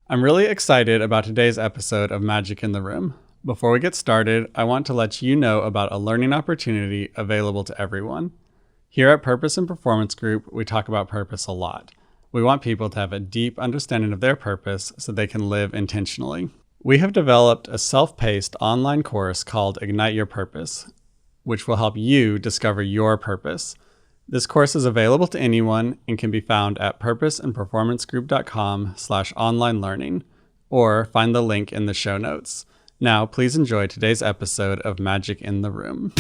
I'm really excited about today's episode of Magic in the Room. Before we get started, I want to let you know about a learning opportunity available to everyone. Here at Purpose and Performance Group, we talk about purpose a lot. We want people to have a deep understanding of their purpose so they can live intentionally. We have developed a self-paced online course called Ignite Your Purpose, which will help you discover your purpose. This course is available to anyone and can be found at purposeandperformancegroup.com/online learning, or find the link in the show notes. Now, please enjoy today's episode of Magic in the Room.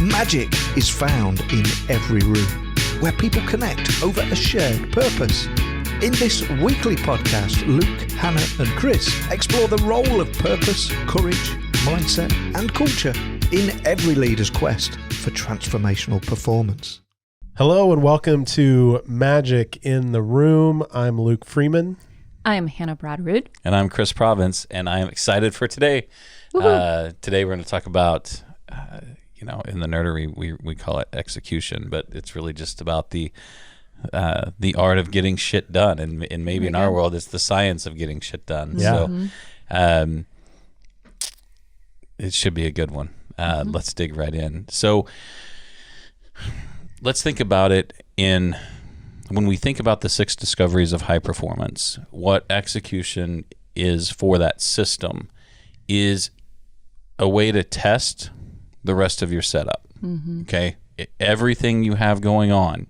Magic is found in every room, where people connect over a shared purpose. In this weekly podcast, Luke, Hannah and Chris explore the role of purpose, courage, mindset and culture in every leader's quest for transformational performance. Hello and welcome to Magic in the Room. I'm Luke Freeman. I'm Hannah Bradrood. And I'm Chris Province, and I am excited for today. Today we're going to talk about, in the nerdery, we call it execution, but it's really just about the art of getting shit done. And maybe in our world, it's the science of getting shit done. Yeah. So it should be a good one. Let's dig right in. So let's think about it when we think about the 6 discoveries of high performance, what execution is for that system is a way to test the rest of your setup. Mm-hmm. Okay? Everything you have going on,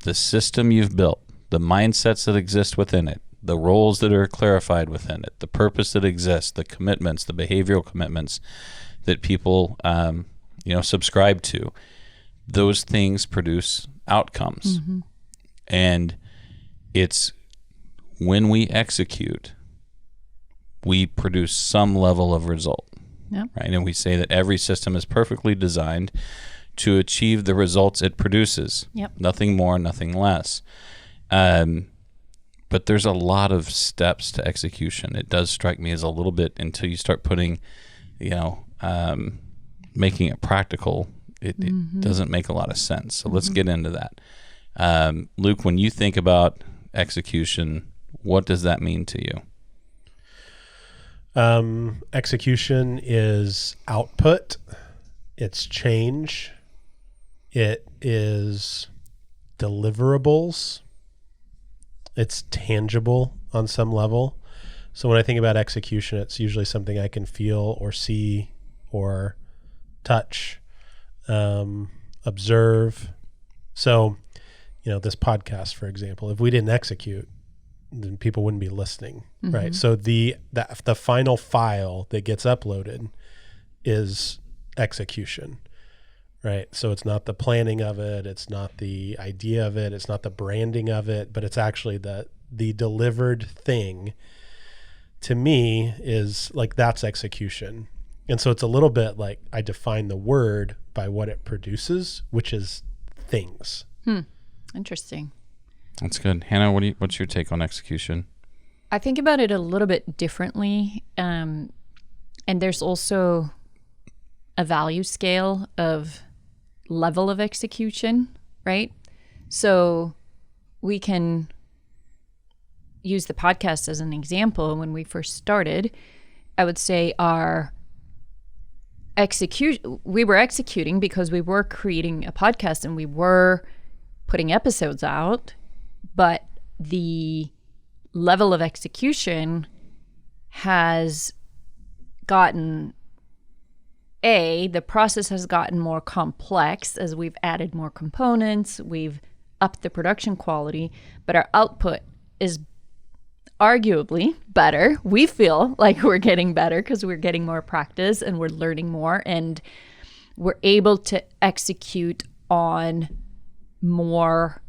the system you've built, the mindsets that exist within it, the roles that are clarified within it, the purpose that exists, the commitments, the behavioral commitments that people subscribe to, those things produce outcomes. Mm-hmm. And it's when we execute, we produce some level of result. Yep. Right? And we say that every system is perfectly designed to achieve the results it produces. Yep. Nothing more, nothing less. But there's a lot of steps to execution. It does strike me as a little bit, until you start putting, making it practical, it doesn't make a lot of sense. So let's get into that. Luke, when you think about execution, what does that mean to you? Execution is output. It's change. It is deliverables. It's tangible on some level. So when I think about execution, it's usually something I can feel or see or touch, observe. So, this podcast, for example, if we didn't execute, then people wouldn't be listening, right? So the final file that gets uploaded is execution, right? So it's not the planning of it, it's not the idea of it, it's not the branding of it, but it's actually the delivered thing. To me, is like, that's execution. And so it's a little bit like I define the word by what it produces, which is things. Interesting. That's good. Hannah, what's your take on execution? I think about it a little bit differently. And there's also a value scale of level of execution, right? So we can use the podcast as an example. When we first started, I would say we were executing because we were creating a podcast and we were putting episodes out, but the level of execution has gotten, the process has gotten more complex as we've added more components, we've upped the production quality, but our output is arguably better. We feel like we're getting better because we're getting more practice and we're learning more, and we're able to execute on more,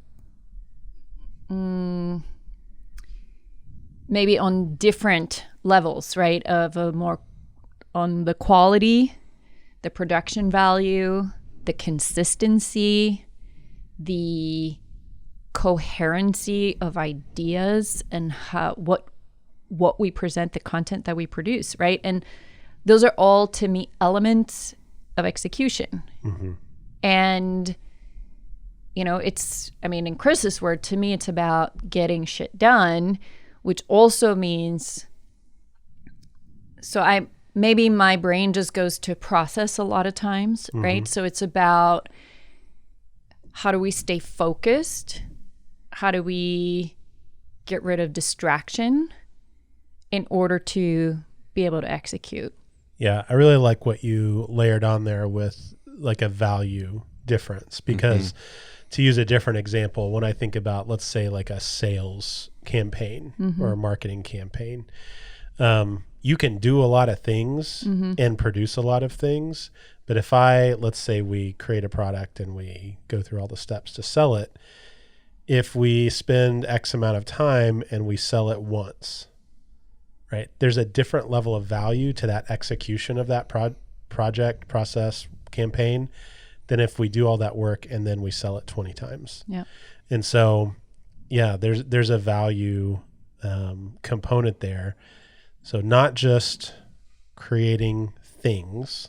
maybe on different levels, right? On the quality, the production value, the consistency, the coherency of ideas, and what we present, the content that we produce, right? And those are all, to me, elements of execution. Mm-hmm. And in Chris's word, to me, it's about getting shit done, which also means, maybe my brain just goes to process a lot of times, right? So it's about, how do we stay focused? How do we get rid of distraction in order to be able to execute? Yeah, I really like what you layered on there with like a value difference, because to use a different example, when I think about, let's say, like a sales campaign or a marketing campaign, you can do a lot of things and produce a lot of things. But if let's say we create a product and we go through all the steps to sell it, if we spend X amount of time and we sell it once, right, there's a different level of value to that execution of that project, process, campaign than if we do all that work and then we sell it 20 times. Yeah. And so, yeah, there's a value component there. So not just creating things,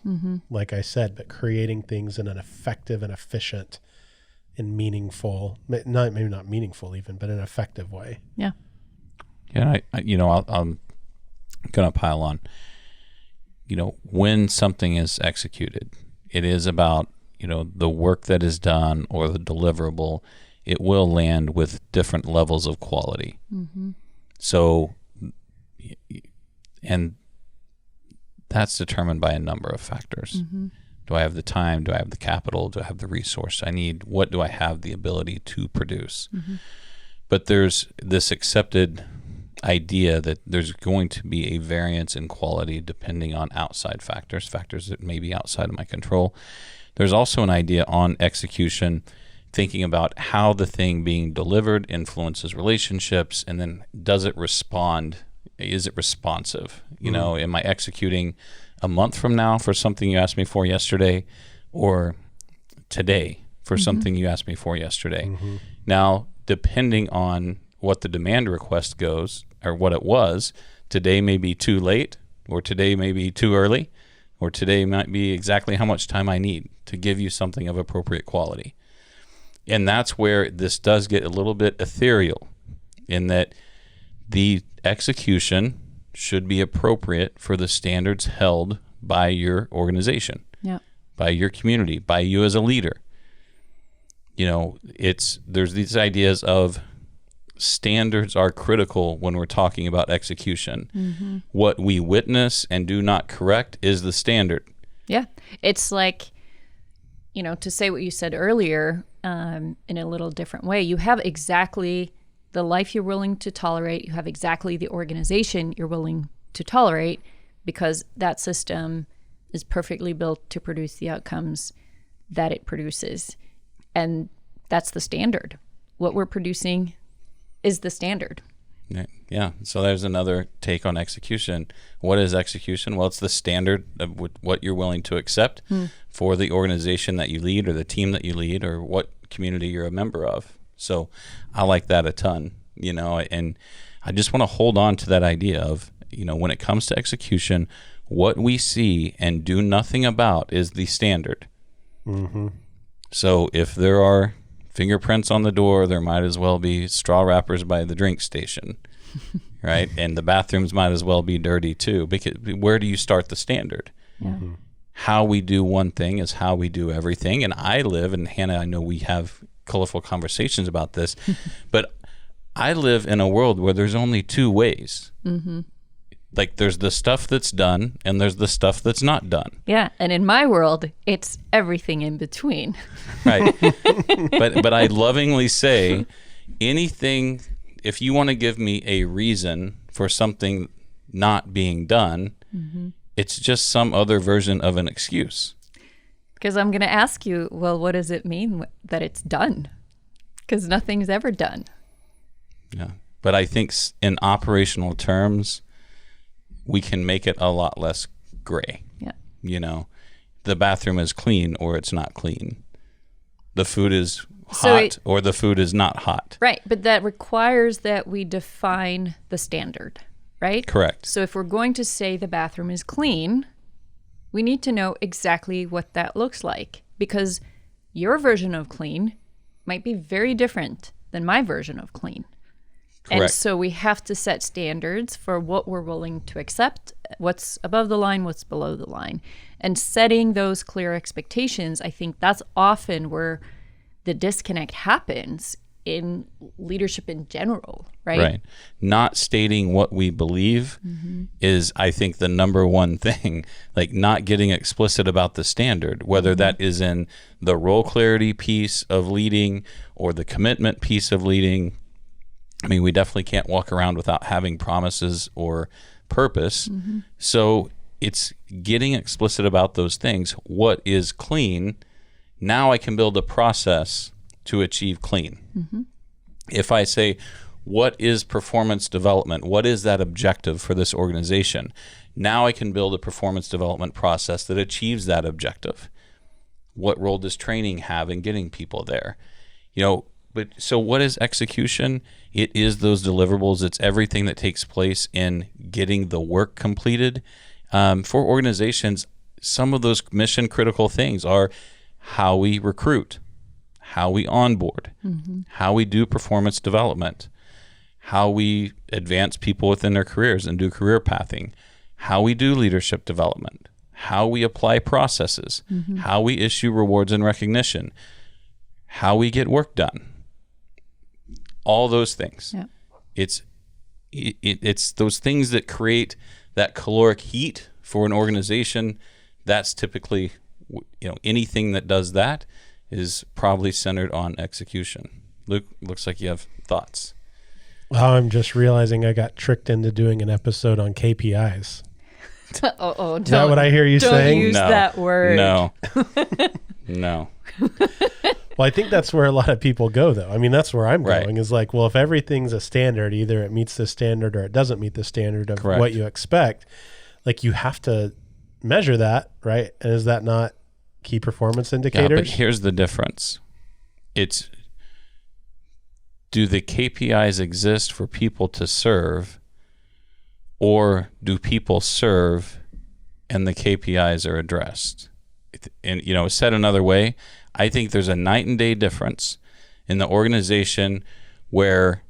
like I said, but creating things in an effective and efficient and meaningful, maybe not meaningful even, but an effective way. Yeah. Yeah, I'm going to pile on. When something is executed, it is about, the work that is done or the deliverable. It will land with different levels of quality. So, and that's determined by a number of factors. Do I have the time? Do I have the capital? Do I have the resource I need? What do I have the ability to produce? But there's this accepted idea that there's going to be a variance in quality depending on outside factors that may be outside of my control. There's also an idea on execution, thinking about how the thing being delivered influences relationships, and then does it respond? Is it responsive? Am I executing a month from now for something you asked me for yesterday, or today for something you asked me for yesterday? Now, depending on what the demand request goes, or what it was, today may be too late, or today may be too early, or today might be exactly how much time I need to give you something of appropriate quality. And that's where this does get a little bit ethereal, in that the execution should be appropriate for the standards held by your organization, by your community, by you as a leader. There's these ideas of standards are critical when we're talking about execution. What we witness and do not correct is the standard. Yeah. It's like, to say what you said earlier in a little different way, you have exactly the life you're willing to tolerate. You have exactly the organization you're willing to tolerate, because that system is perfectly built to produce the outcomes that it produces. And that's the standard. What we're producing is the standard. Yeah. So there's another take on execution. What is execution? Well, it's the standard of what you're willing to accept for the organization that you lead, or the team that you lead, or what community you're a member of. So I like that a ton, and I just want to hold on to that idea of, when it comes to execution, what we see and do nothing about is the standard. So if there are fingerprints on the door, there might as well be straw wrappers by the drink station, right? And the bathrooms might as well be dirty too, because where do you start the standard? How we do one thing is how we do everything. And I live, and Hannah, I know we have colorful conversations about this, but I live in a world where there's only two ways. Like, there's the stuff that's done and there's the stuff that's not done. Yeah, and in my world, it's everything in between. Right. But I lovingly say, anything, if you want to give me a reason for something not being done, it's just some other version of an excuse. Because I'm going to ask you, well, what does it mean that it's done? Because nothing's ever done. Yeah. But I think in operational terms, we can make it a lot less gray. Yeah. The bathroom is clean or it's not clean. The food is hot or the food is not hot. Right. But that requires that we define the standard, right? Correct. So if we're going to say the bathroom is clean, we need to know exactly what that looks like, because your version of clean might be very different than my version of clean. And Correct. so we have to set standards for what we're willing to accept, what's above the line, what's below the line. And setting those clear expectations, I think that's often where the disconnect happens in leadership in general, right? Right. Not stating what we believe is, I think, the number one thing. Like, not getting explicit about the standard, whether that is in the role clarity piece of leading or the commitment piece of leading. I mean, we definitely can't walk around without having promises or purpose. So it's getting explicit about those things. What is clean? Now I can build a process to achieve clean. If I say, what is performance development? What is that objective for this organization? Now I can build a performance development process that achieves that objective. What role does training have in getting people there? But so what is execution? It is those deliverables. It's everything that takes place in getting the work completed. For organizations, some of those mission critical things are how we recruit, how we onboard, how we do performance development, how we advance people within their careers and do career pathing, how we do leadership development, how we apply processes, how we issue rewards and recognition, how we get work done. All those things. Yeah. It's those things that create that caloric heat for an organization. That's typically, anything that does that is probably centered on execution. Luke, looks like you have thoughts. Well, I'm just realizing I got tricked into doing an episode on KPIs. Is that what I hear you saying? Don't use that word. No. Well, I think that's where a lot of people go, though. I mean, that's where I'm Right. going, is like, well, if everything's a standard, either it meets the standard or it doesn't meet the standard of Correct. what you expect. Like, you have to measure that, right? And is that not key performance Yeah, indicators? but here's the difference. Do the KPIs exist for people to serve, or do people serve and the KPIs are addressed? And, said another way, I think there's a night and day difference in the organization where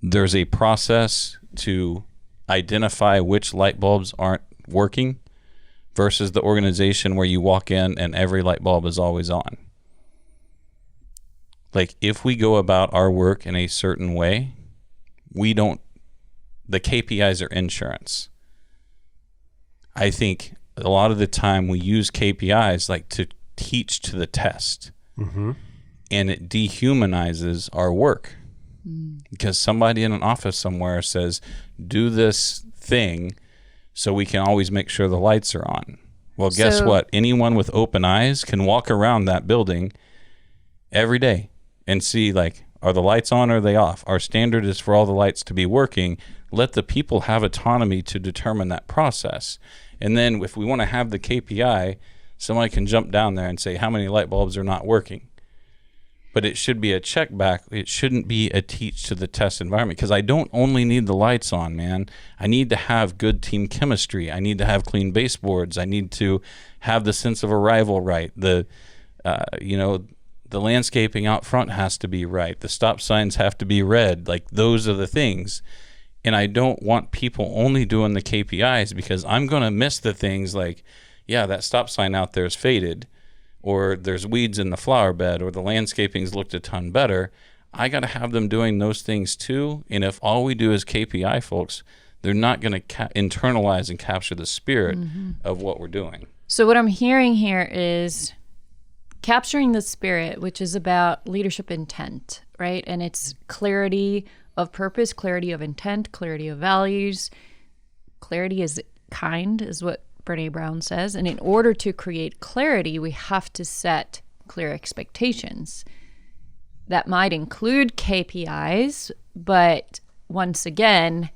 there's a process to identify which light bulbs aren't working versus the organization where you walk in and every light bulb is always on. Like, if we go about our work in a certain way, the KPIs are insurance. I think a lot of the time we use KPIs like to teach to the test, and it dehumanizes our work because somebody in an office somewhere says, do this thing so we can always make sure the lights are on. Well, guess what? Anyone with open eyes can walk around that building every day and see, like, are the lights on or are they off? Our standard is for all the lights to be working. Let the people have autonomy to determine that process. And then if we want to have the KPI, somebody can jump down there and say how many light bulbs are not working. But it should be a check back. It shouldn't be a teach to the test environment, because I don't only need the lights on, man. I need to have good team chemistry. I need to have clean baseboards. I need to have the sense of arrival right. The landscaping out front has to be right. The stop signs have to be red. Like, those are the things. And I don't want people only doing the KPIs, because I'm going to miss the things like, yeah, that stop sign out there is faded, or there's weeds in the flower bed, or the landscaping's looked a ton better. I got to have them doing those things too. And if all we do is KPI, folks, they're not going to internalize and capture the spirit of what we're doing. So what I'm hearing here is capturing the spirit, which is about leadership intent, right? And it's clarity of purpose, clarity of intent, clarity of values. Clarity is kind, is what Brene Brown says. And in order to create clarity, we have to set clear expectations. That might include KPIs, but once again,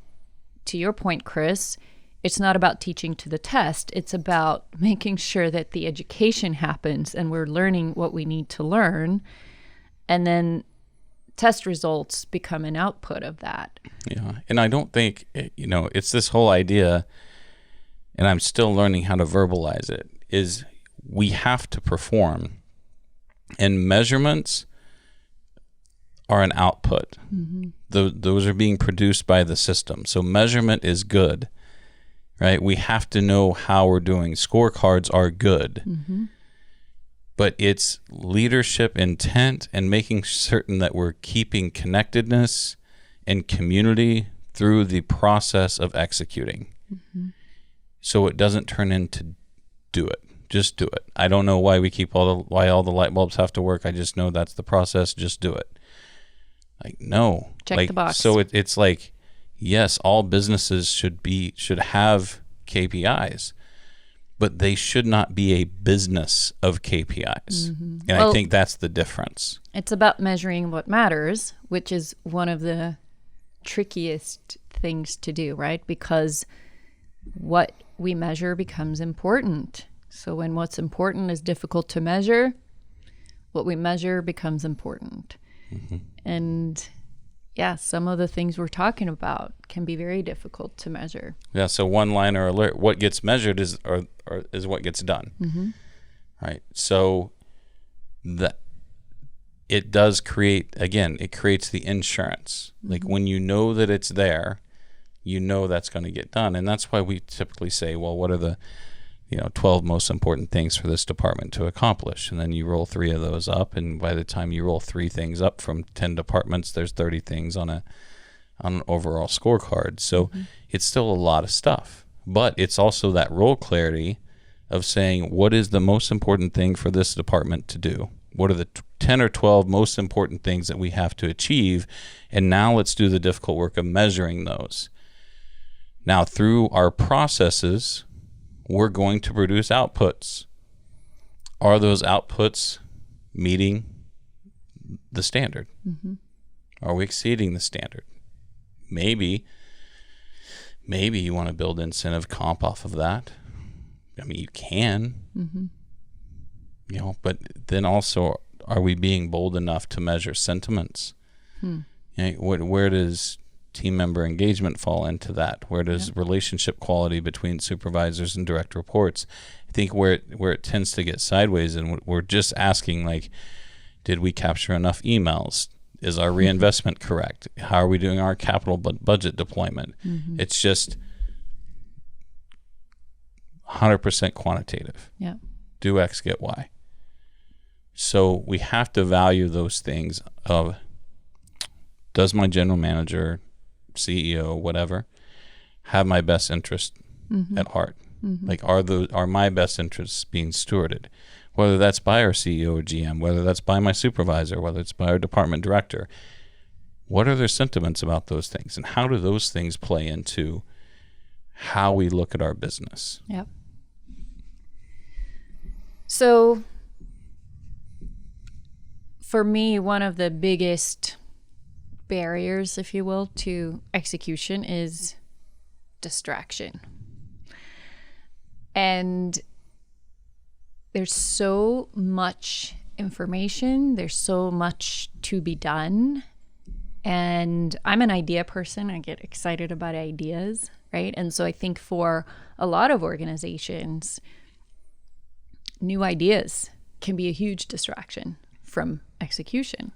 to your point, Chris, it's not about teaching to the test. It's about making sure that the education happens and we're learning what we need to learn. And then test results become an output of that. Yeah. And I don't think, it's this whole idea, and I'm still learning how to verbalize it, is we have to perform. And measurements are an output. Those are being produced by the system. So measurement is good, right? We have to know how we're doing. Scorecards are good. But it's leadership intent and making certain that we're keeping connectedness and community through the process of executing. So it doesn't turn into do it. Just do it. I don't know why why all the light bulbs have to work. I just know that's the process. Just do it. Like, no. Check the box. So it's like, yes, all businesses should have KPIs, but they should not be a business of KPIs. And I think that's the difference. It's about measuring what matters, which is one of the trickiest things to do, right? Because what we measure becomes important. So when what's important is difficult to measure, what we measure becomes important. And yeah, some of the things we're talking about can be very difficult to measure. Yeah, so one-liner alert. What gets measured is what gets done. Right? So that it does create, again, it creates the insurance. Like when you know that it's there, you know that's going to get done. And that's why we typically say, well, what are the 12 most important things for this department to accomplish? And then you roll 3 of those up, and by the time you roll 3 things up from 10 departments, there's 30 things on an overall scorecard. So it's still a lot of stuff, but it's also that role clarity of saying, what is the most important thing for this department to do? What are the 10 or 12 most important things that we have to achieve? And now let's do the difficult work of measuring those. Now, through our processes, we're going to produce outputs. Are those outputs meeting the standard? Are we exceeding the standard? Maybe you want to build incentive comp off of that. I mean, you can, but then also, are we being bold enough to measure sentiments? Where does team member engagement fall into that? Where does relationship quality between supervisors and direct reports? I think where it tends to get sideways, and we're just asking, like, did we capture enough emails? Is our reinvestment correct? How are we doing our capital budget deployment? It's just 100% quantitative. Do X, get Y. So we have to value those things of, does my general manager, CEO, whatever, have my best interest at heart? Like, are my best interests being stewarded? Whether that's by our CEO or GM, whether that's by my supervisor, whether it's by our department director, what are their sentiments about those things, and how do those things play into how we look at our business? So for me, one of the biggest barriers, if you will, to execution is distraction. And there's so much information, there's so much to be done. And I'm an idea person. I get excited about ideas, right? And so I think for a lot of organizations, new ideas can be a huge distraction from execution.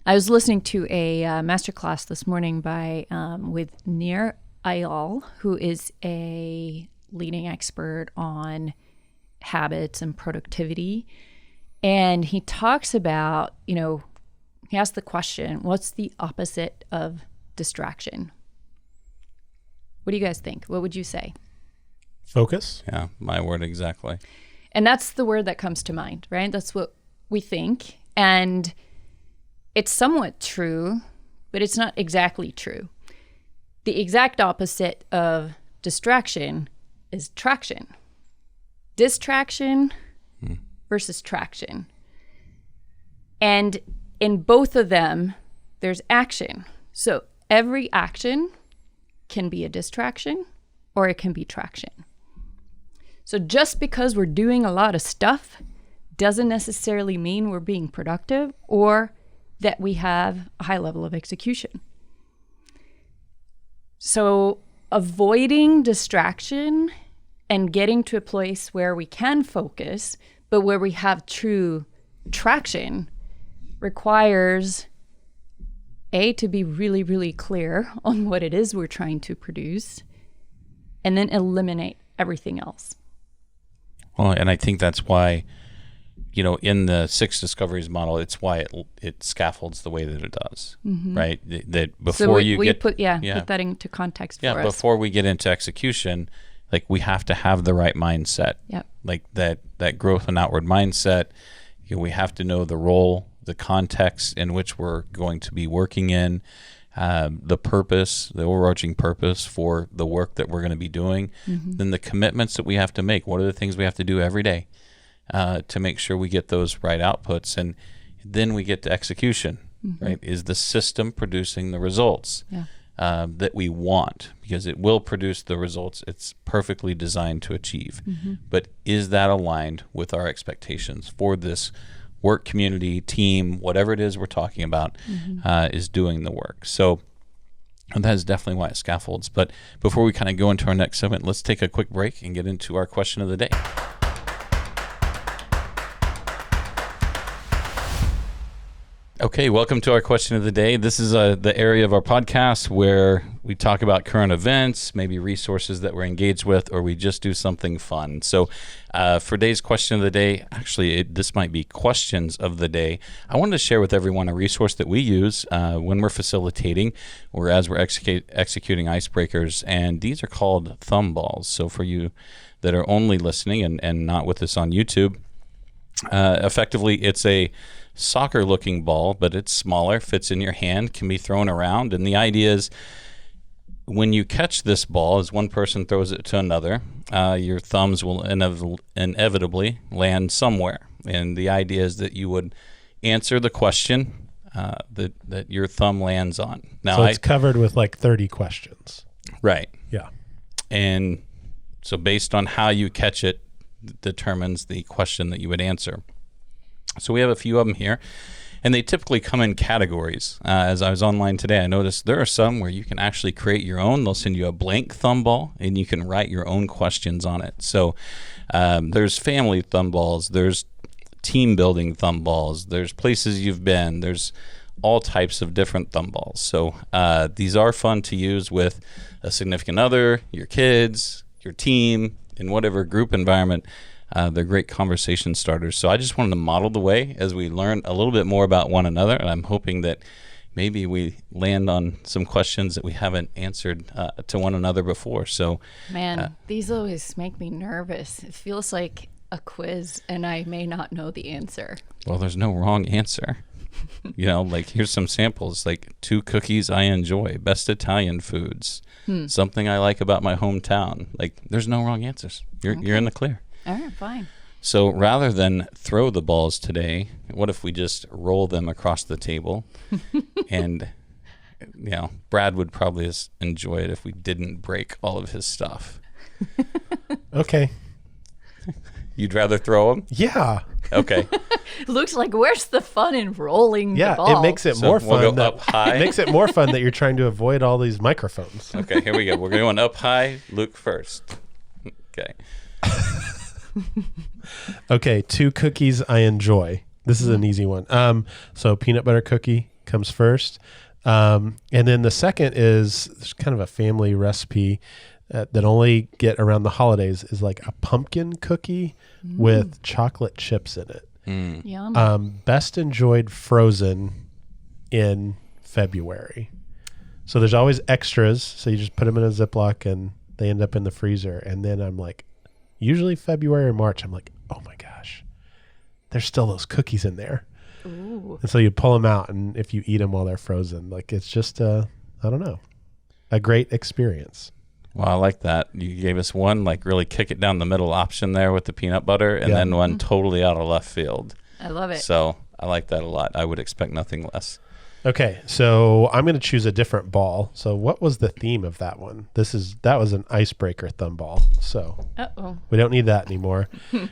I was listening to a masterclass this morning with Nir Eyal, who is a leading expert on habits and productivity. And he talks about, he asked the question, what's the opposite of distraction? What do you guys think? What would you say? Focus. Yeah, my word exactly. And that's the word that comes to mind, right? That's what we think. And it's somewhat true, but it's not exactly true. The exact opposite of distraction is traction. Distraction versus traction. And in both of them, there's action. So every action can be a distraction or it can be traction. So just because we're doing a lot of stuff doesn't necessarily mean we're being productive or that we have a high level of execution. So avoiding distraction and getting to a place where we can focus, but where we have true traction requires to be really, really clear on what it is we're trying to produce, and then eliminate everything else. Well, and I think that's why, in the 6 discoveries model, it's why it scaffolds the way that it does, right? That before put that into context for us. Before we get into execution, like we have to have the right mindset. Yep. Like that growth and outward mindset. We have to know the role, the context in which we're going to be working in, the purpose, the overarching purpose for the work that we're going to be doing, then the commitments that we have to make. What are the things we have to do every day to make sure we get those right outputs? And then we get to execution, right? Is the system producing the results that we want? Because it will produce the results it's perfectly designed to achieve. But is that aligned with our expectations for this work community, team, whatever it is we're talking about, is doing the work? So that is definitely why it scaffolds. But before we kind of go into our next segment, let's take a quick break and get into our question of the day. Okay, welcome to our question of the day. This is the area of our podcast where we talk about current events, maybe resources that we're engaged with, or we just do something fun. So for today's question of the day, actually, this might be questions of the day. I wanted to share with everyone a resource that we use when we're facilitating or as we're executing icebreakers, and these are called thumb balls. So for you that are only listening and not with us on YouTube, effectively it's a soccer looking ball, but it's smaller, fits in your hand, can be thrown around. And the idea is when you catch this ball, as one person throws it to another, your thumbs will inevitably land somewhere. And the idea is that you would answer the question that your thumb lands on. Now, so it's covered with like 30 questions. Right. Yeah. And so based on how you catch it determines the question that you would answer. So we have a few of them here, and they typically come in categories. As I was online today, I noticed there are some where you can actually create your own. They'll send you a blank thumb ball, and you can write your own questions on it. So there's family thumb balls, there's team building thumb balls, there's places you've been, there's all types of different thumb balls. So these are fun to use with a significant other, your kids, your team, in whatever group environment. They're great conversation starters. So I just wanted to model the way as we learn a little bit more about one another. And I'm hoping that maybe we land on some questions that we haven't answered to one another before. So, man, these always make me nervous. It feels like a quiz and I may not know the answer. Well, there's no wrong answer. Like here's some samples, like 2 cookies I enjoy, best Italian foods, something I like about my hometown. Like there's no wrong answers. You're in the clear. All right, fine. So rather than throw the balls today, what if we just roll them across the table? And, Brad would probably just enjoy it if we didn't break all of his stuff. Okay. You'd rather throw them? Yeah. Okay. Looks like where's the fun in rolling the balls? It makes it more fun. We'll go up high. It makes it more fun that you're trying to avoid all these microphones. Okay, here we go. We're going up high. Luke first. Okay. Okay, 2 cookies I enjoy. This is an easy one. So peanut butter cookie comes first. And then the second is kind of a family recipe that only get around the holidays, is like a pumpkin cookie with chocolate chips in it. Yum. Best enjoyed frozen in February. So there's always extras. So you just put them in a Ziploc and they end up in the freezer. And then I'm like, usually February or March, I'm like, oh my gosh, there's still those cookies in there. Ooh. And so you pull them out, and if you eat them while they're frozen, like it's just, I don't know, a great experience. Well, I like that. You gave us one, like really kick it down the middle option there with the peanut butter, and then one totally out of left field. I love it. So I like that a lot. I would expect nothing less. Okay, so I'm going to choose a different ball. So what was the theme of that one? That was an icebreaker thumb ball. So we don't need that anymore.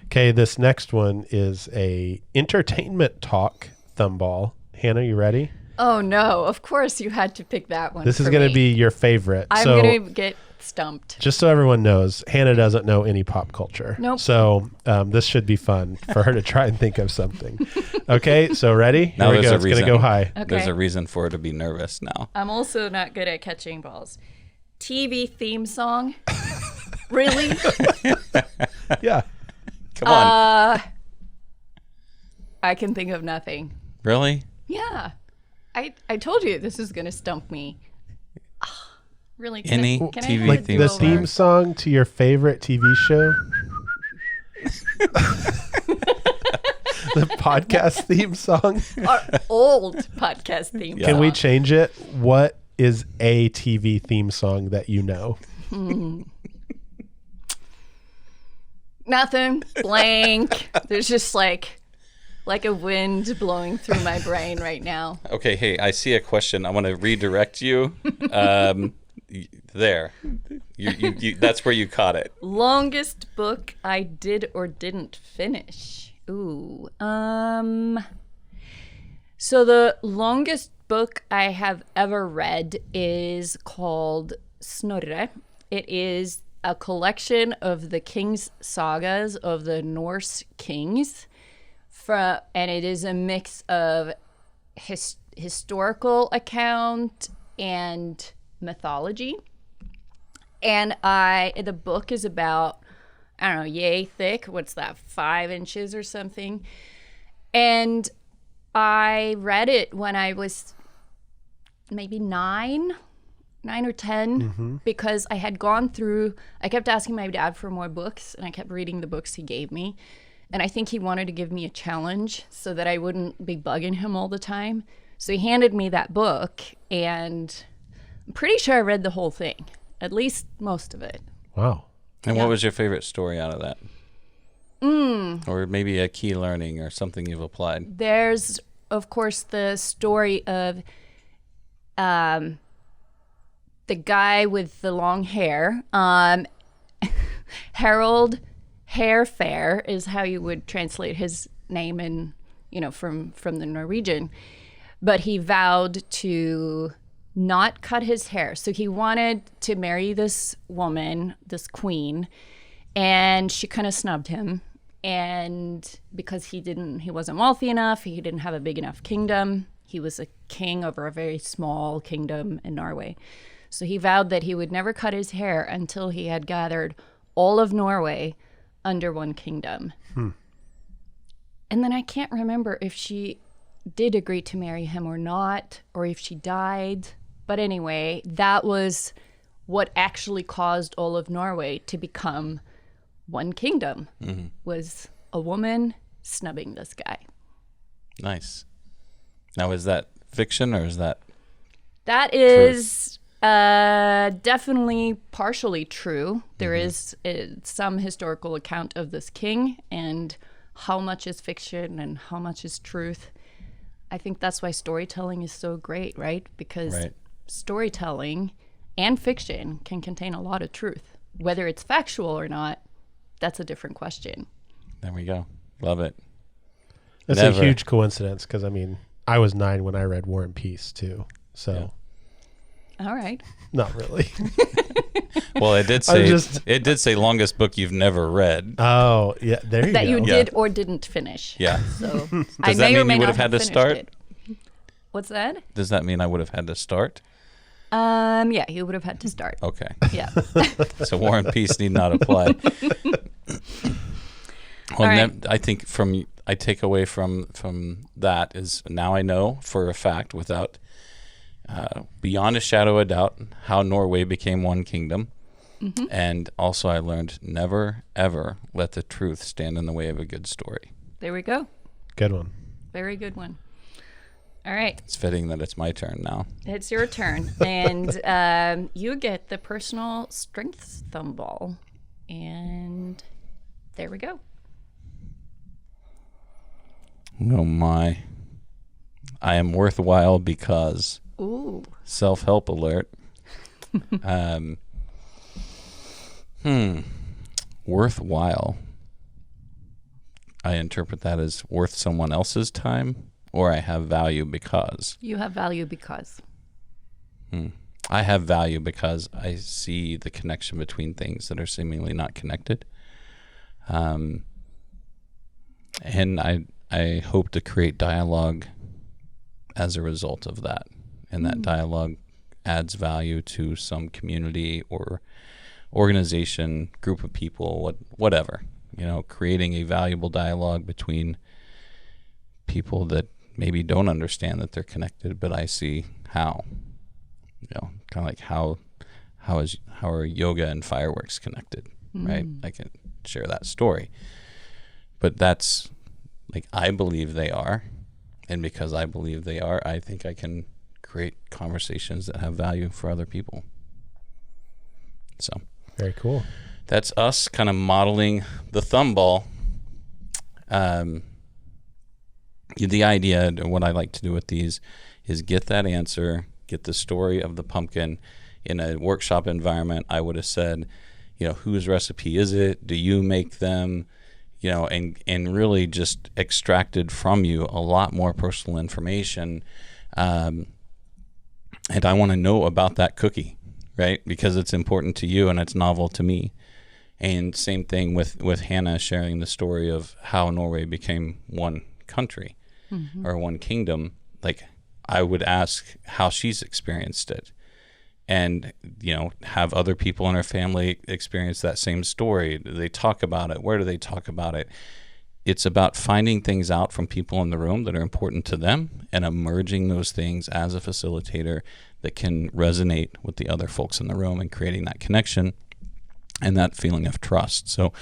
Okay, this next one is a entertainment talk thumb ball. Hannah, you ready? Oh no, of course you had to pick that one. This is going to be your favorite. I'm going to get stumped. Just so everyone knows, Hannah doesn't know any pop culture. Nope. So this should be fun for her to try and think of something. Okay, so ready? Now Here we there's go. a It's going to reason. go high. Okay. There's a reason for her to be nervous now. I'm also not good at catching balls. TV theme song? Really? Yeah. Come on. I can think of nothing. Really? Yeah. I told you this is going to stump me. Really? Any I TV have a Like theme the do-over? theme song to your favorite TV show? The podcast theme song? Our old podcast theme Yeah. Can we song. change it? What is a TV theme song that you know? Nothing. Blank. There's just like a wind blowing through my brain right now. Okay, hey, I see a question. I want to redirect you. There. You that's where you caught it. Longest book I did or didn't finish. Ooh. So the longest book I have ever read is called Snorre. It is a collection of the king's sagas of the Norse kings. And it is a mix of historical account and mythology. And the book is about, I don't know, yay thick. What's that, 5 inches or something? And I read it when I was maybe 9 or 10, because I had gone through, I kept asking my dad for more books, and I kept reading the books he gave me. And I think he wanted to give me a challenge so that I wouldn't be bugging him all the time. So he handed me that book, and I'm pretty sure I read the whole thing, at least most of it. Wow. And Yeah. what was your favorite story out of that? Or maybe a key learning or something you've applied? There's, of course, the story of the guy with the long hair. Harold Hairfair is how you would translate his name in, from the Norwegian. But he vowed to not cut his hair. So he wanted to marry this woman, this queen, and she kind of snubbed him. And because he wasn't wealthy enough, he didn't have a big enough kingdom. He was a king over a very small kingdom in Norway. So he vowed that he would never cut his hair until he had gathered all of Norway under one kingdom. And then I can't remember if she did agree to marry him or not, or if she died. But anyway, that was what actually caused all of Norway to become one kingdom, was a woman snubbing this guy. Nice. Now, is that fiction or is that... That is definitely partially true. There is some historical account of this king, and how much is fiction and how much is truth. I think that's why storytelling is so great, right? Because storytelling and fiction can contain a lot of truth. Whether it's factual or not, that's a different question. There we go. Love it. That's Never. a huge coincidence because, I was 9 when I read War and Peace, too. So, All right. not really. Well, it did say longest book you've never read. Oh, yeah, there you That go. you did or didn't finish. Yeah. So Does that mean you would have had to finished start? it. What's that? Does that mean I would have had to start? Yeah, you would have had to start. Okay. Yeah. So War and Peace need not apply. Well, right. I think I take away from that is now I know for a fact, without beyond a shadow of a doubt, how Norway became one kingdom. And also I learned never, ever let the truth stand in the way of a good story. There we go. Good one. Very good one. All right. It's fitting that it's my turn now. It's your turn. And you get the personal strengths thumb ball. And there we go. Oh my. I am worthwhile because Ooh. self-help alert. Worthwhile. I interpret that as worth someone else's time, or I have value because. You have value because. I have value because I see the connection between things that are seemingly not connected. And I hope to create dialogue as a result of that. And that dialogue adds value to some community or organization, group of people, whatever. Creating a valuable dialogue between people that maybe don't understand that they're connected, but I see how. Kind of like how are yoga and fireworks connected, right? I can share that story. But that's like, I believe they are. And because I believe they are, I think I can create conversations that have value for other people. So very cool. That's us kind of modeling the thumb ball. The idea, what I like to do with these, is get that answer, get the story of the pumpkin. In a workshop environment, I would have said, whose recipe is it? Do you make them? And really just extracted from you a lot more personal information. And I want to know about that cookie, right? Because it's important to you and it's novel to me. And same thing with Hannah sharing the story of how Norway became one country or one kingdom. Like, I would ask how she's experienced it. And, have other people in her family experience that same story. Do they talk about it? Where do they talk about it? It's about finding things out from people in the room that are important to them and emerging those things as a facilitator that can resonate with the other folks in the room and creating that connection and that feeling of trust. So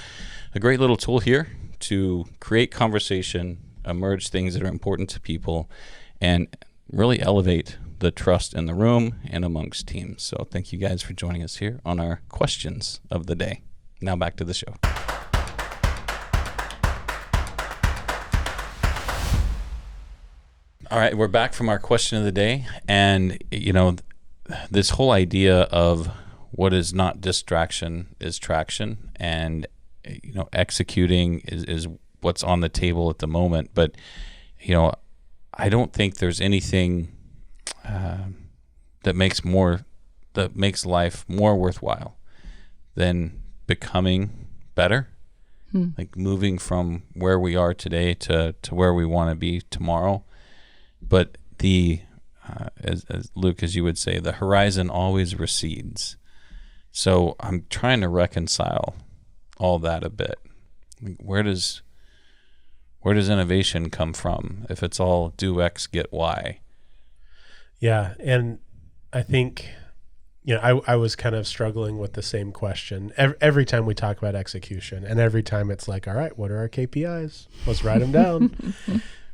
a great little tool here to create conversation, emerge things that are important to people, and really elevate the trust in the room and amongst teams. So thank you guys for joining us here on our questions of the day. Now back to the show. All right, we're back from our question of the day. And, this whole idea of what is not distraction is traction. And, executing is what's on the table at the moment. But, I don't think there's anything that makes life more worthwhile than becoming better, like moving from where we are today to where we want to be tomorrow. But as Luke, as you would say, the horizon always recedes. So I'm trying to reconcile all that a bit. Where does innovation come from if it's all do X, get Y? Yeah. And I think, I was kind of struggling with the same question every time we talk about execution, and every time it's like, all right, what are our KPIs? Let's write them down.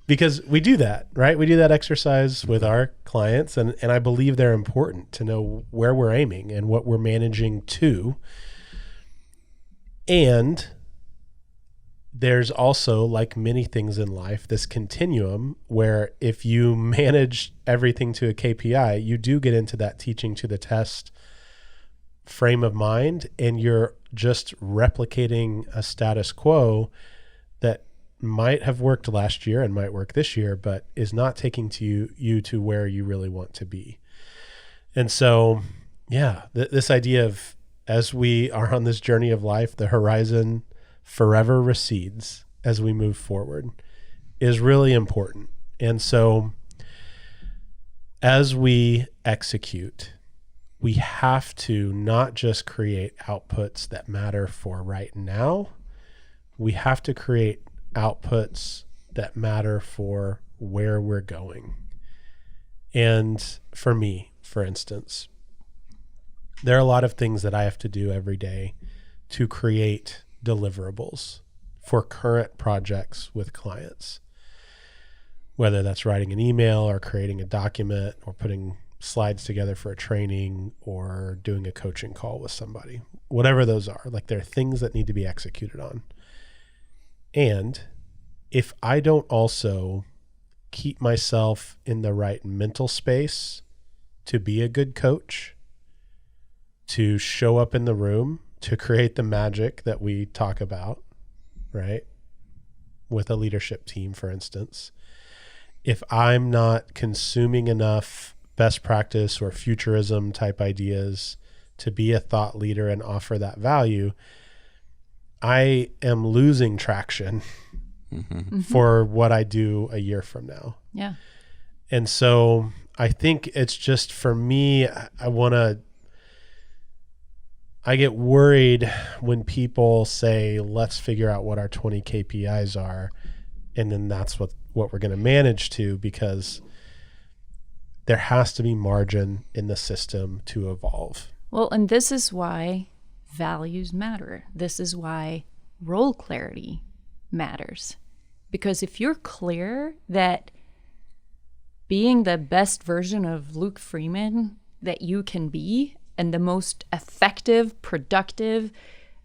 Because we do that, right? We do that exercise with our clients, and I believe they're important to know where we're aiming and what we're managing to. And there's also, like many things in life, this continuum where if you manage everything to a KPI, you do get into that teaching to the test frame of mind, and you're just replicating a status quo that might have worked last year and might work this year, but is not taking you to where you really want to be. And so, this idea of, as we are on this journey of life, the horizon forever recedes as we move forward is really important. And so as we execute, we have to not just create outputs that matter for right now. We have to create outputs that matter for where we're going. And for me, for instance, there are a lot of things that I have to do every day to create deliverables for current projects with clients, whether that's writing an email or creating a document or putting slides together for a training or doing a coaching call with somebody, whatever those are. Like, there are things that need to be executed on. And if I don't also keep myself in the right mental space to be a good coach, to show up in the room, to create the magic that we talk about, right? With a leadership team, for instance, if I'm not consuming enough best practice or futurism type ideas, to be a thought leader and offer that value, I am losing traction for what I do a year from now. Yeah. And so I think it's just, for me, I get worried when people say, let's figure out what our 20 KPIs are, and then that's what we're going to manage to, because there has to be margin in the system to evolve. Well, and this is why values matter. This is why role clarity matters. Because if you're clear that being the best version of Luke Freeman that you can be, and the most effective, productive,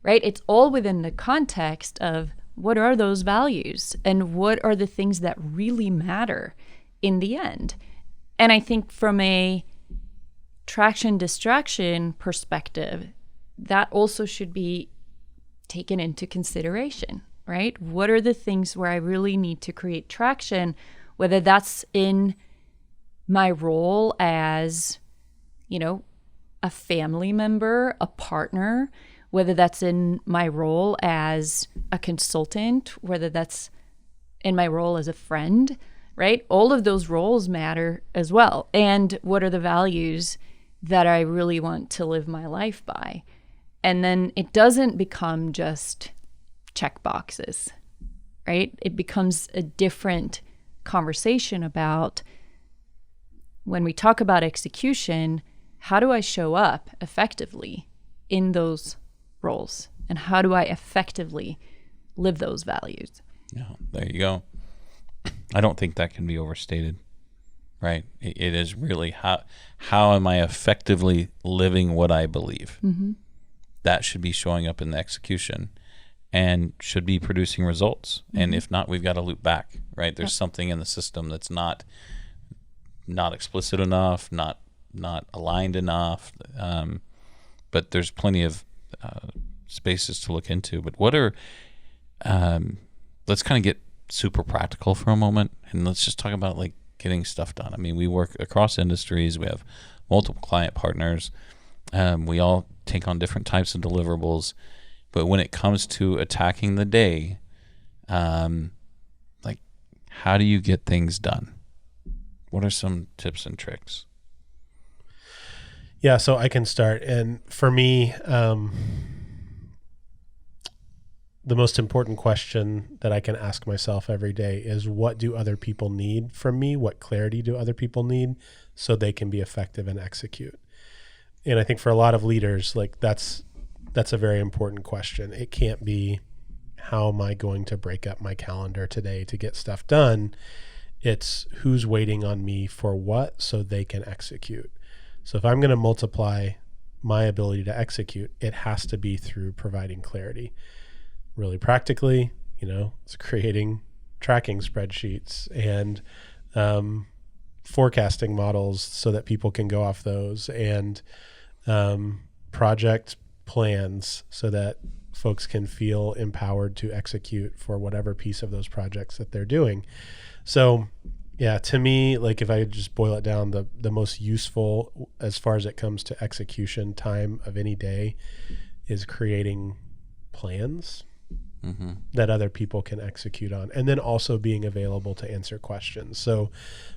right? It's all within the context of what are those values and what are the things that really matter in the end. And I think from a traction distraction perspective, that also should be taken into consideration, right? What are the things where I really need to create traction, whether that's in my role as, a family member, a partner, whether that's in my role as a consultant, whether that's in my role as a friend, right? All of those roles matter as well. And what are the values that I really want to live my life by? And then it doesn't become just check boxes, right? It becomes a different conversation about, when we talk about execution, how do I show up effectively in those roles? And how do I effectively live those values? Yeah, there you go. I don't think that can be overstated, right? It is really how am I effectively living what I believe? Mm-hmm. That should be showing up in the execution and should be producing results. Mm-hmm. And if not, we've got to loop back, right? There's something in the system that's not explicit enough, not aligned enough, but there's plenty of spaces to look into. But what are let's kind of get super practical for a moment, and let's just talk about like getting stuff done. I mean, we work across industries. We have multiple client partners. We all take on different types of deliverables, but when it comes to attacking the day, like, how do you get things done? What are some tips and tricks? Yeah, so I can start. And for me, the most important question that I can ask myself every day is, what do other people need from me? What clarity do other people need so they can be effective and execute? And I think for a lot of leaders, like that's a very important question. It can't be, how am I going to break up my calendar today to get stuff done? It's who's waiting on me for what so they can execute. So if I'm going to multiply my ability to execute, it has to be through providing clarity. Really practically, it's creating tracking spreadsheets and forecasting models so that people can go off those, and project plans so that folks can feel empowered to execute for whatever piece of those projects that they're doing. So yeah, to me, like if I just boil it down, the most useful as far as it comes to execution time of any day is creating plans that other people can execute on, and then also being available to answer questions. So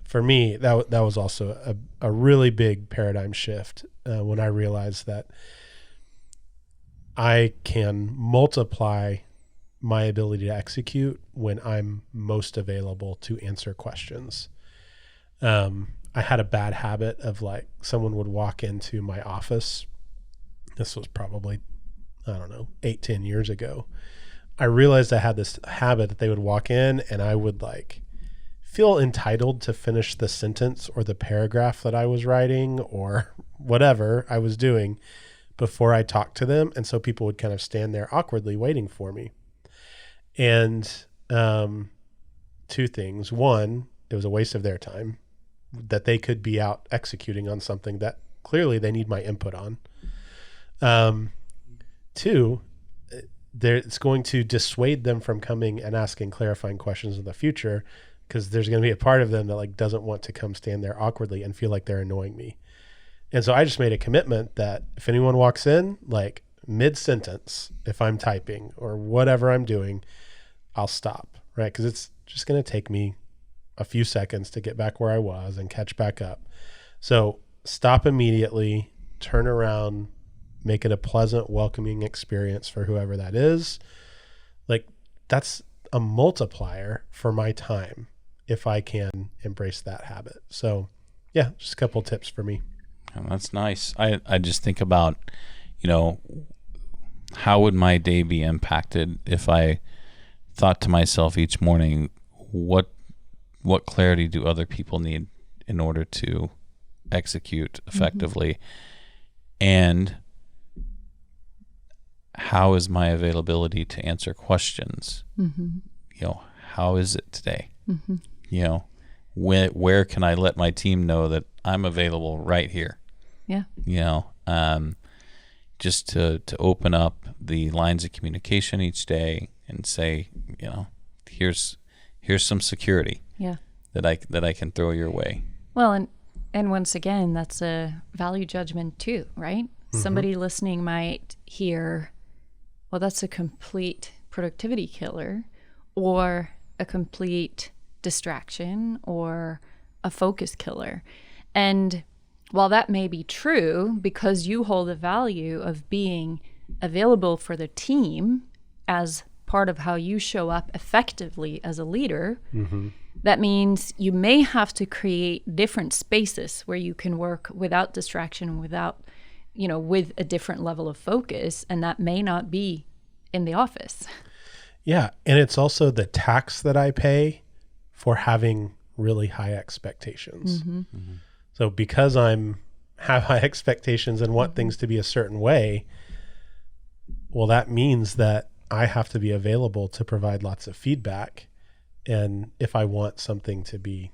for me, that was also a really big paradigm shift when I realized that I can multiply my ability to execute when I'm most available to answer questions. I had a bad habit of, like, someone would walk into my office. This was probably, 8-10 years ago. I realized I had this habit that they would walk in and I would feel entitled to finish the sentence or the paragraph that I was writing or whatever I was doing before I talked to them. And so people would kind of stand there awkwardly waiting for me. And two things. One, it was a waste of their time, that they could be out executing on something that clearly they need my input on. Two, it's going to dissuade them from coming and asking clarifying questions in the future, because there's going to be a part of them that like doesn't want to come stand there awkwardly and feel like they're annoying me. And so I just made a commitment that if anyone walks in, like mid-sentence, if I'm typing or whatever I'm doing, I'll stop, right? Because it's just going to take me a few seconds to get back where I was and catch back up. So stop immediately, turn around, make it a pleasant, welcoming experience for whoever that is. Like that's a multiplier for my time if I can embrace that habit. So yeah, just a couple tips for me. Oh, that's nice. I just think about, how would my day be impacted if I thought to myself each morning, what clarity do other people need in order to execute effectively? And how is my availability to answer questions? How is it today? Where can I let my team know that I'm available right here? Just to open up the lines of communication each day and say, here's some security that I can throw your way. Well, and once again, that's a value judgment too, right? Somebody listening might hear, well, that's a complete productivity killer, or a complete distraction, or a focus killer. And while that may be true, because you hold the value of being available for the team as part of how you show up effectively as a leader, that means you may have to create different spaces where you can work without distraction, without, with a different level of focus, and that may not be in the office. Yeah, and it's also the tax that I pay for having really high expectations. So because have high expectations and want things to be a certain way, well, that means that I have to be available to provide lots of feedback. And if I want something to be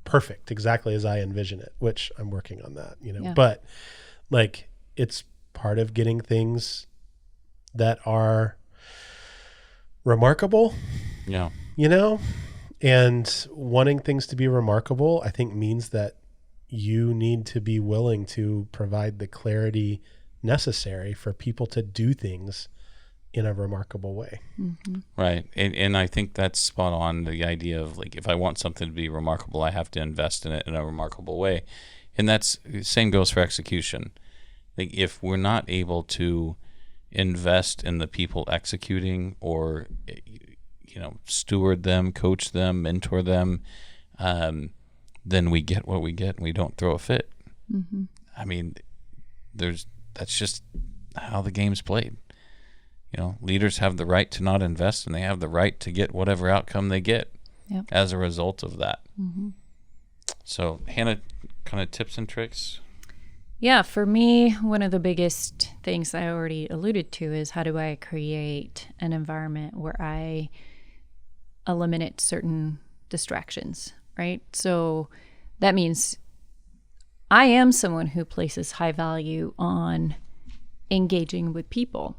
perfect, exactly as I envision it, which I'm working on that, but like it's part of getting things that are remarkable, and wanting things to be remarkable, I think means that you need to be willing to provide the clarity necessary for people to do things in a remarkable way. Right. And I think that's spot on, the idea of like, if I want something to be remarkable, I have to invest in it in a remarkable way. And that's same goes for execution. Like if we're not able to invest in the people executing, or steward them, coach them, mentor them, then we get what we get and we don't throw a fit. I mean, that's just how the game's played. Leaders have the right to not invest, and they have the right to get whatever outcome they get as a result of that. So Hannah, kind of tips and tricks? Yeah, for me, one of the biggest things I already alluded to is how do I create an environment where I eliminate certain distractions, right? So that means I am someone who places high value on engaging with people.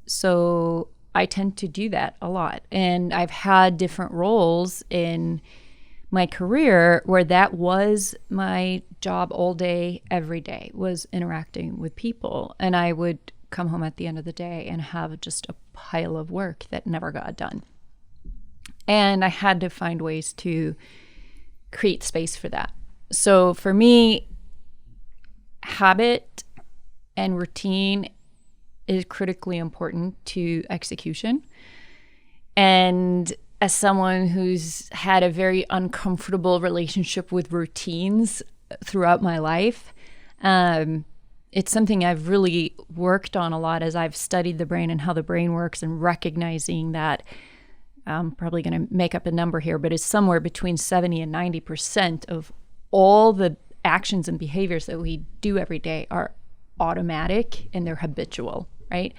So I tend to do that a lot. And I've had different roles in my career where that was my job all day, every day, was interacting with people. And I would come home at the end of the day and have just a pile of work that never got done. And I had to find ways to create space for that. So for me, habit and routine is critically important to execution. And as someone who's had a very uncomfortable relationship with routines throughout my life, it's something I've really worked on a lot as I've studied the brain and how the brain works, and recognizing that I'm probably going to make up a number here, but it's somewhere between 70 and 90% of all the actions and behaviors that we do every day are automatic and they're habitual, right?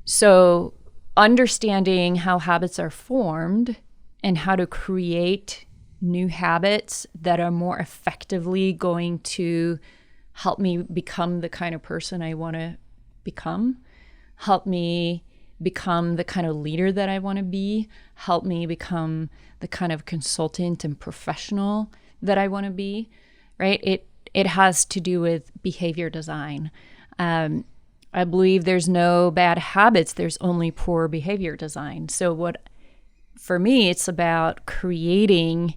So understanding how habits are formed and how to create new habits that are more effectively going to help me become the kind of person I want to become, help me become the kind of leader that I want to be, help me become the kind of consultant and professional that I want to be, right? It has to do with behavior design. I believe there's no bad habits, there's only poor behavior design. So for me, it's about creating,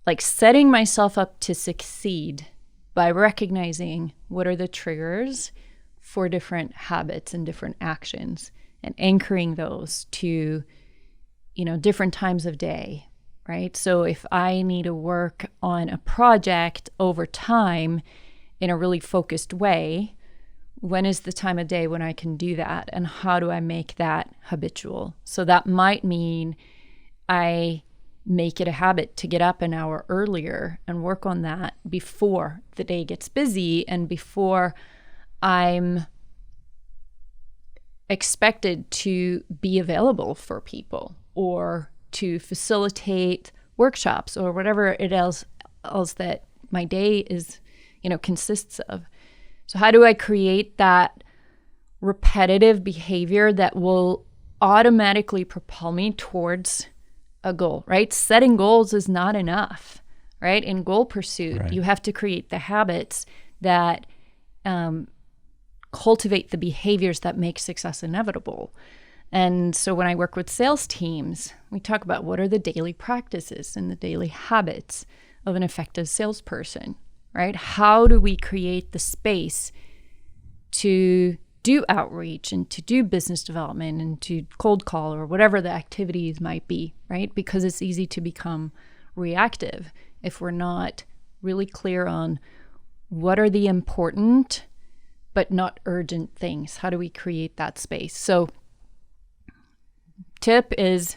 like setting myself up to succeed by recognizing what are the triggers for different habits and different actions and anchoring those to, different times of day, right? So if I need to work on a project over time in a really focused way, when is the time of day when I can do that? And how do I make that habitual? So that might mean I make it a habit to get up an hour earlier and work on that before the day gets busy and before I'm expected to be available for people or to facilitate workshops or whatever it else that my day is, consists of. So how do I create that repetitive behavior that will automatically propel me towards a goal, right? Setting goals is not enough, right? In goal pursuit, you have to create the habits that cultivate the behaviors that make success inevitable. And so when I work with sales teams, we talk about what are the daily practices and the daily habits of an effective salesperson, right? How do we create the space to do outreach and to do business development and to cold call or whatever the activities might be, right? Because it's easy to become reactive if we're not really clear on what are the important but not urgent things. How do we create that space? So tip is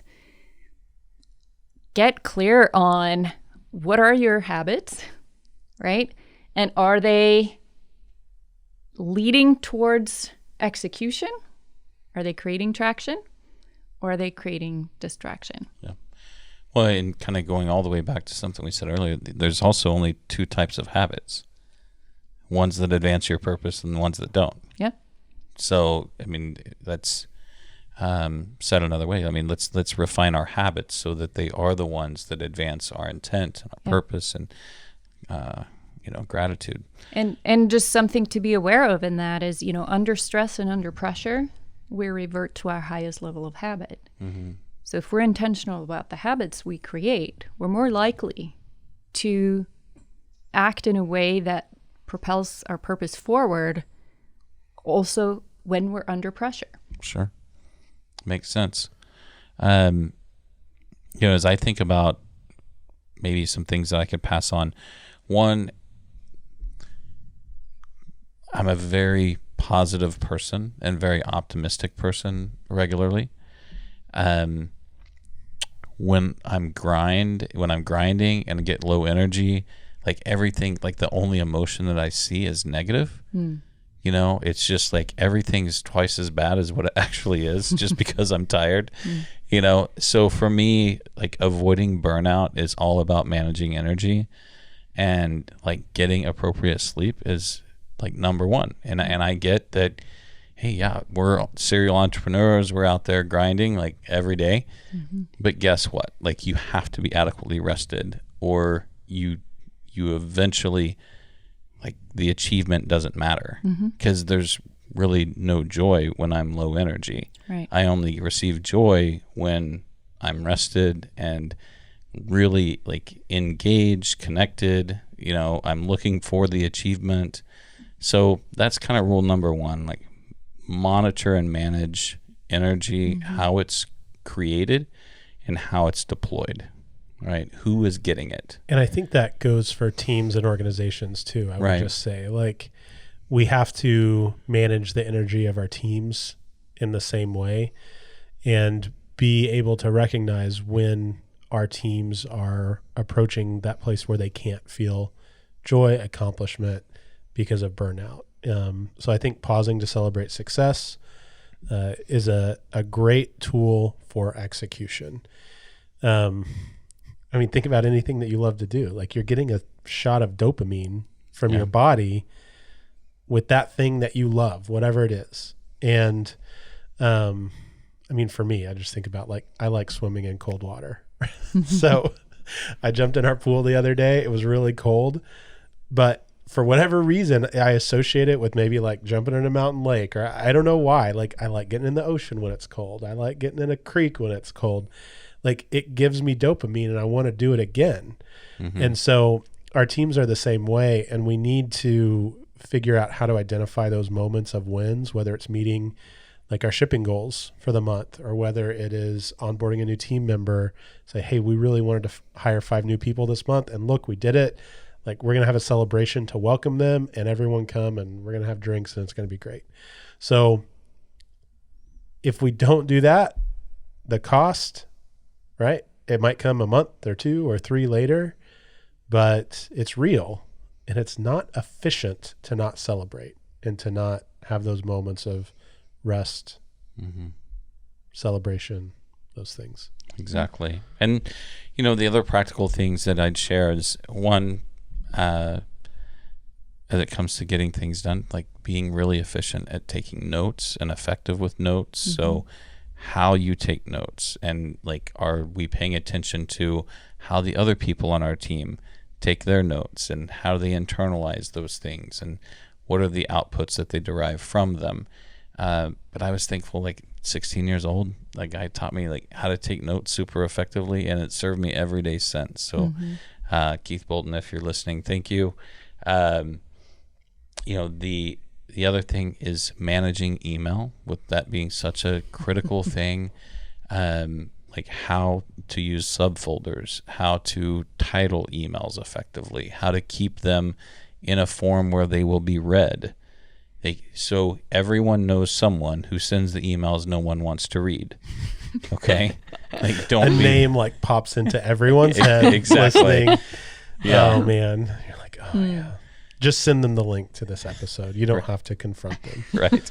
get clear on what are your habits, right? And are they leading towards execution? Are they creating traction? Or are they creating distraction? Yeah. Well, and kind of going all the way back to something we said earlier, there's also only two types of habits. Ones that advance your purpose and ones that don't. Yeah. So, that's said another way. Let's refine our habits so that they are the ones that advance our intent and our purpose and gratitude. And just something to be aware of in that is, under stress and under pressure, we revert to our highest level of habit. Mm-hmm. So if we're intentional about the habits we create, we're more likely to act in a way that propels our purpose forward also when we're under pressure. Sure. Makes sense. As I think about maybe some things that I could pass on, one, I'm a very positive person and very optimistic person regularly. When I'm grinding and get low energy, like everything, like the only emotion that I see is negative. It's just like everything's twice as bad as what it actually is just because I'm tired. So for me, like avoiding burnout is all about managing energy, and like getting appropriate sleep is like number one. And I get that, hey, yeah, we're serial entrepreneurs. We're out there grinding like every day. Mm-hmm. But guess what? Like you have to be adequately rested, or you eventually, like the achievement doesn't matter, because there's really no joy when I'm low energy. Right. I only receive joy when I'm rested and really like engaged, connected. I'm looking for the achievement. So that's kind of rule number one, like monitor and manage energy, how it's created and how it's deployed. Right. Who is getting it? And I think that goes for teams and organizations too. I would just say, like, we have to manage the energy of our teams in the same way and be able to recognize when our teams are approaching that place where they can't feel joy, accomplishment because of burnout. So I think pausing to celebrate success is a great tool for execution. Think about anything that you love to do. Like you're getting a shot of dopamine from your body with that thing that you love, whatever it is. And I mean, for me, I just think about like, I like swimming in cold water. So I jumped in our pool the other day. It was really cold, but for whatever reason, I associate it with maybe like jumping in a mountain lake, or I don't know why. Like, I like getting in the ocean when it's cold. I like getting in a creek when it's cold. Like, it gives me dopamine and I want to do it again. Mm-hmm. And so our teams are the same way, and we need to figure out how to identify those moments of wins, whether it's meeting like our shipping goals for the month, or whether it is onboarding a new team member, say, hey, we really wanted to hire 5 new people this month, and look, we did it. Like, we're going to have a celebration to welcome them, and everyone come, and we're going to have drinks, and it's going to be great. So if we don't do that, the cost, right? It might come a month or 2 or 3 later, but it's real, and it's not efficient to not celebrate and to not have those moments of rest, celebration, those things. Exactly. And, the other practical things that I'd share is, one, as it comes to getting things done, like being really efficient at taking notes and effective with notes. So how you take notes, and like, are we paying attention to how the other people on our team take their notes, and how they internalize those things, and what are the outputs that they derive from them. But I was thankful, like 16 years old, like, guy taught me like how to take notes super effectively, and it served me every day since. So Keith Bolton, if you're listening, thank you. The other thing is managing email, with that being such a critical thing. Like how to use subfolders, how to title emails effectively, how to keep them in a form where they will be read. So everyone knows someone who sends the emails no one wants to read. Okay? Like, name like pops into everyone's head. Exactly. Yeah. Oh man. You're like, oh yeah. Just send them the link to this episode. You don't have to confront them. Right.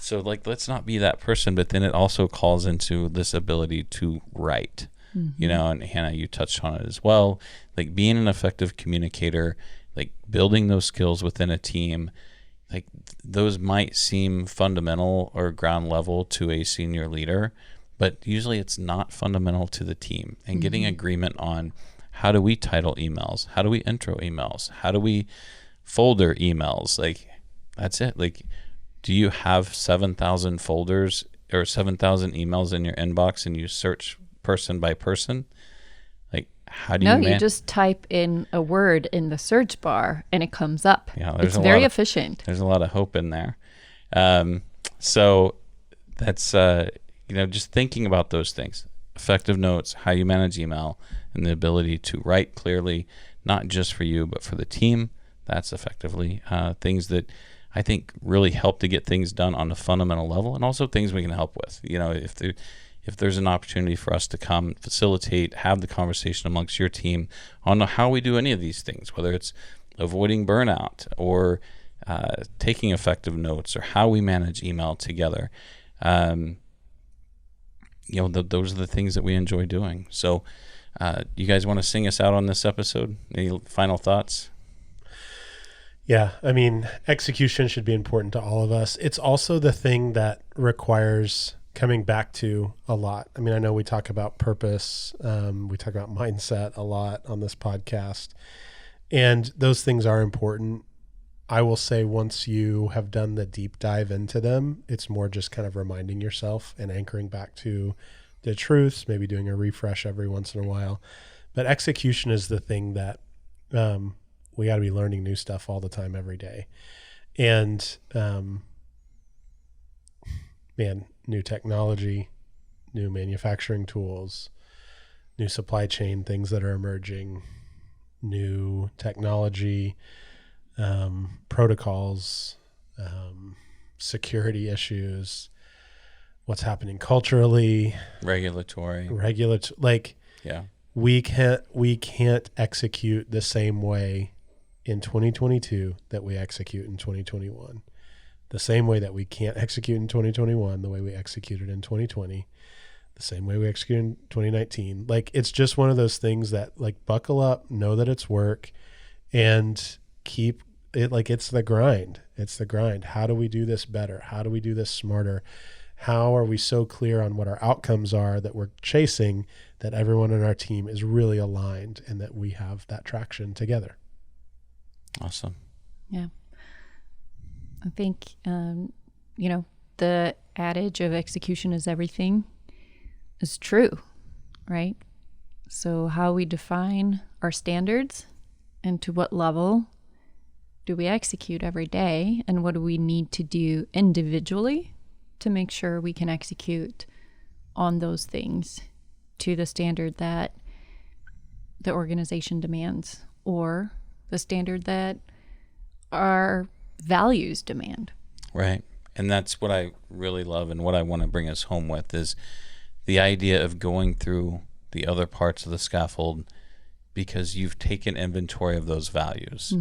So like, let's not be that person, but then it also calls into this ability to write, and Hannah, you touched on it as well. Like, being an effective communicator, like building those skills within a team, like those might seem fundamental or ground level to a senior leader, but usually it's not fundamental to the team. And getting agreement on, how do we title emails? How do we intro emails? How do we folder emails? Like, that's it. Like, do you have 7,000 folders or 7,000 emails in your inbox, and you search person by person? Like, how do you you just type in a word in the search bar and it comes up. Yeah, it's very efficient. There's a lot of hope in there. So that's, just thinking about those things. Effective notes, how you manage email, and the ability to write clearly, not just for you, but for the team. That's effectively things that I think really help to get things done on a fundamental level, and also things we can help with. If there's an opportunity for us to come facilitate, have the conversation amongst your team on how we do any of these things, whether it's avoiding burnout or taking effective notes, or how we manage email together. Those are the things that we enjoy doing. So you guys want to sing us out on this episode? Any final thoughts? Yeah, I mean, execution should be important to all of us. It's also the thing that requires coming back to a lot. I mean, I know we talk about purpose. We talk about mindset a lot on this podcast, and those things are important. I will say, once you have done the deep dive into them, it's more just kind of reminding yourself and anchoring back to the truths, maybe doing a refresh every once in a while. But execution is the thing that we got to be learning new stuff all the time, every day. And new technology, new manufacturing tools, new supply chain things that are emerging, new technology, protocols, security issues, what's happening culturally, regulatory, like, yeah, we can't execute the same way in 2022 that we execute in 2021. The same way that we can't execute in 2021 the way we executed in 2020, the same way we executed in 2019. Like, it's just one of those things that, like, buckle up, know that it's work, and keep it's the grind. It's the grind. How do we do this better? How do we do this smarter? How are we so clear on what our outcomes are that we're chasing, that everyone in our team is really aligned and that we have that traction together? Awesome. Yeah. I think, the adage of execution is everything is true, right? So how we define our standards and to what level do we execute every day, and what do we need to do individually to make sure we can execute on those things to the standard that the organization demands, or the standard that our values demand. Right. And that's what I really love, and what I want to bring us home with is the idea of going through the other parts of the scaffold, because you've taken inventory of those values.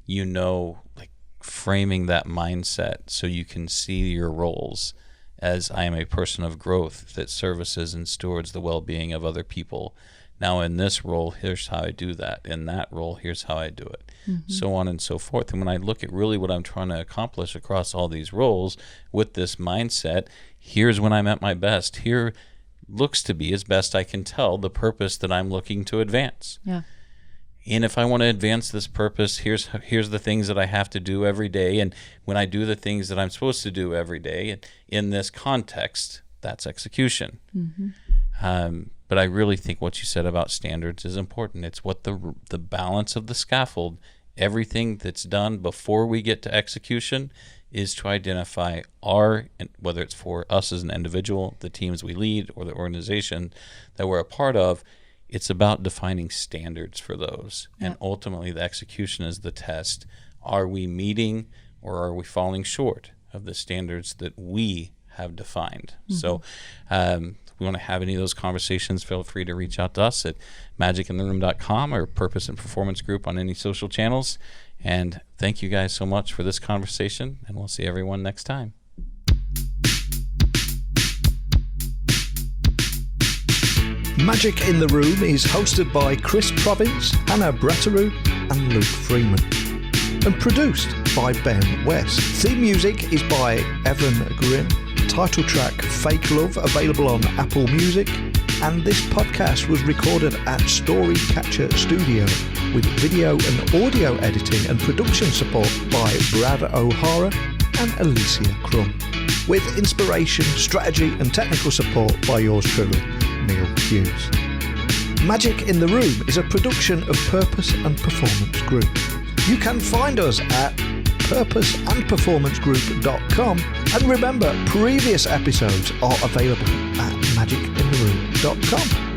Like framing that mindset so you can see your roles as, I am a person of growth that services and stewards the well-being of other people. Now in this role, here's how I do that. In that role, here's how I do it. So on and so forth. And when I look at really what I'm trying to accomplish across all these roles with this mindset, here's when I'm at my best. Here looks to be, as best I can tell, the purpose that I'm looking to advance. Yeah. And if I want to advance this purpose, here's the things that I have to do every day. And when I do the things that I'm supposed to do every day, in this context, that's execution. But I really think what you said about standards is important. It's what the balance of the scaffold, everything that's done before we get to execution, is to identify whether it's for us as an individual, the teams we lead, or the organization that we're a part of. It's about defining standards for those. And ultimately the execution is the test. Are we meeting or are we falling short of the standards that we have defined? So if we want to have any of those conversations, feel free to reach out to us at magicintheroom.com or Purpose and Performance Group on any social channels. And thank you guys so much for this conversation, and we'll see everyone next time. Magic in the Room is hosted by Chris Province, Hannah Bratteroo and Luke Freeman, and produced by Ben West. Theme music is by Evan Grimm. Title track Fake Love available on Apple Music, and this podcast was recorded at Storycatcher Studio with video and audio editing and production support by Brad O'Hara and Alicia Crum, with inspiration, strategy and technical support by yours truly, Neil Hughes. Magic in the Room is a production of Purpose and Performance Group. You can find us at purposeandperformancegroup.com, and remember, previous episodes are available at magicintheroom.com.